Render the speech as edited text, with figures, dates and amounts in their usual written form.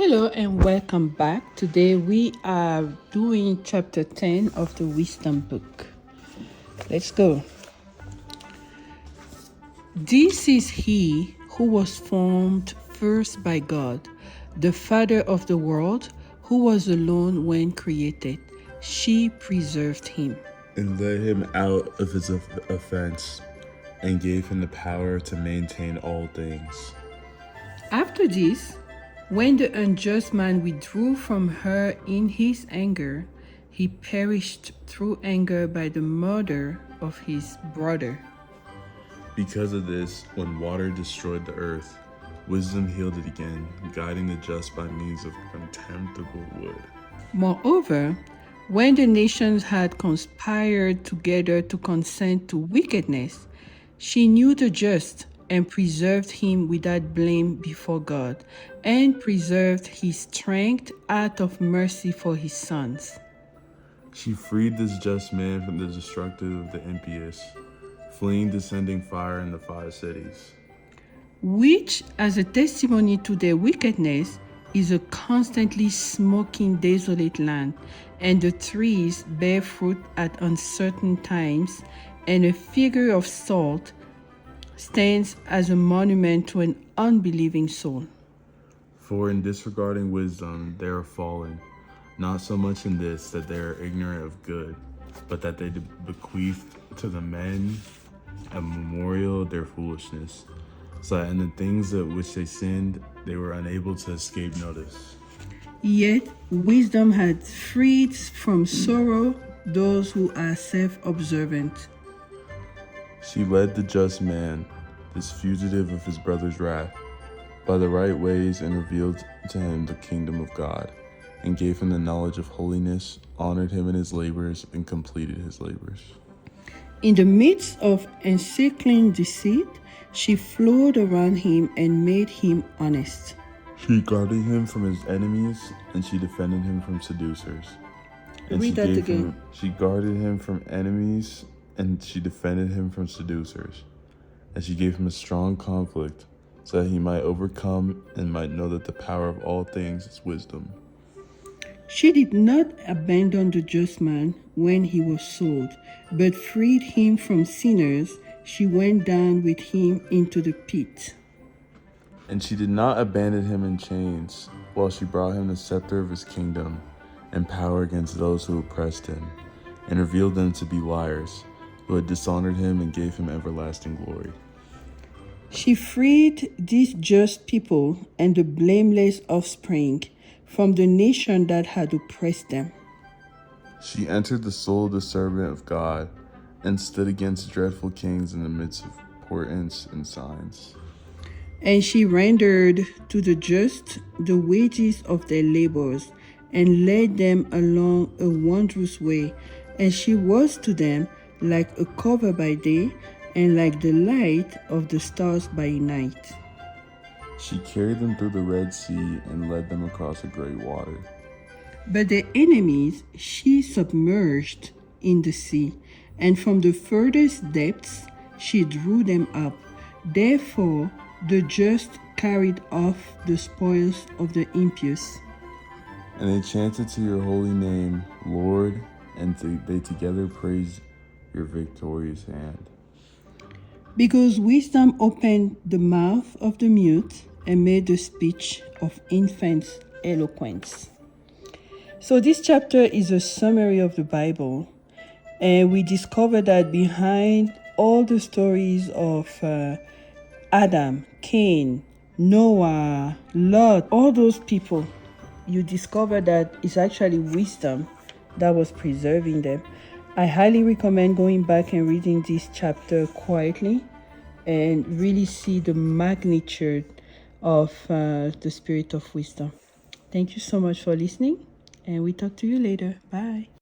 Hello and welcome back. Today we are doing chapter 10 of the Wisdom book. Let's go. This is he who was formed first by God, the Father of the world, who was alone when created. She preserved him and led him out of his offense, and gave him the power to maintain all things. After this, when the unjust man withdrew from her in his anger, he perished through anger by the murder of his brother. Because of this, when water destroyed the earth, wisdom healed it again, guiding the just by means of contemptible wood. Moreover, when the nations had conspired together to consent to wickedness, she knew the just and preserved him without blame before God, and preserved his strength out of mercy for his sons. She freed this just man from the destructive of the impious, fleeing descending fire in the 5 cities. Which, as a testimony to their wickedness, is a constantly smoking desolate land, and the trees bear fruit at uncertain times, and a figure of salt stands as a monument to an unbelieving soul. For in disregarding wisdom they are fallen, not so much in this that they are ignorant of good, but that they bequeath to the men a memorial of their foolishness, so that in the things at which they sinned they were unable to escape notice. Yet wisdom had freed from sorrow those who are self-observant. She led the just man, this fugitive of his brother's wrath, by the right ways, and revealed to him the kingdom of God, and gave him the knowledge of holiness, honored him in his labors, and completed his labors. In the midst of encircling deceit, she flowed around him and made him honest. She guarded him from his enemies, and she defended him from seducers. And Read that again. She guarded him from enemies, and she defended him from seducers. And she gave him a strong conflict, so that he might overcome and might know that the power of all things is wisdom. She did not abandon the just man when he was sold, but freed him from sinners. She went down with him into the pit. And she did not abandon him in chains, while she brought him the scepter of his kingdom, and power against those who oppressed him, and revealed them to be liars, who had dishonored him and gave him everlasting glory. She freed these just people and the blameless offspring from the nation that had oppressed them. She entered the soul of the servant of God, and stood against dreadful kings in the midst of portents and signs. And she rendered to the just the wages of their labors, and led them along a wondrous way. And she was to them like a cover by day, and like the light of the stars by night. She carried them through the Red Sea, and led them across a great water. But their enemies she submerged in the sea, and from the furthest depths she drew them up. Therefore the just carried off the spoils of the impious. And they chanted to your holy name, Lord, and they together praised your victorious hand. Because wisdom opened the mouth of the mute, and made the speech of infants eloquent. So this chapter is a summary of the Bible, and we discover that behind all the stories of Adam, Cain, Noah, Lot, all those people, you discover that it's actually wisdom that was preserving them. I highly recommend going back and reading this chapter quietly and really see the magnitude of the spirit of wisdom. Thank you so much for listening, and we talk to you later. Bye.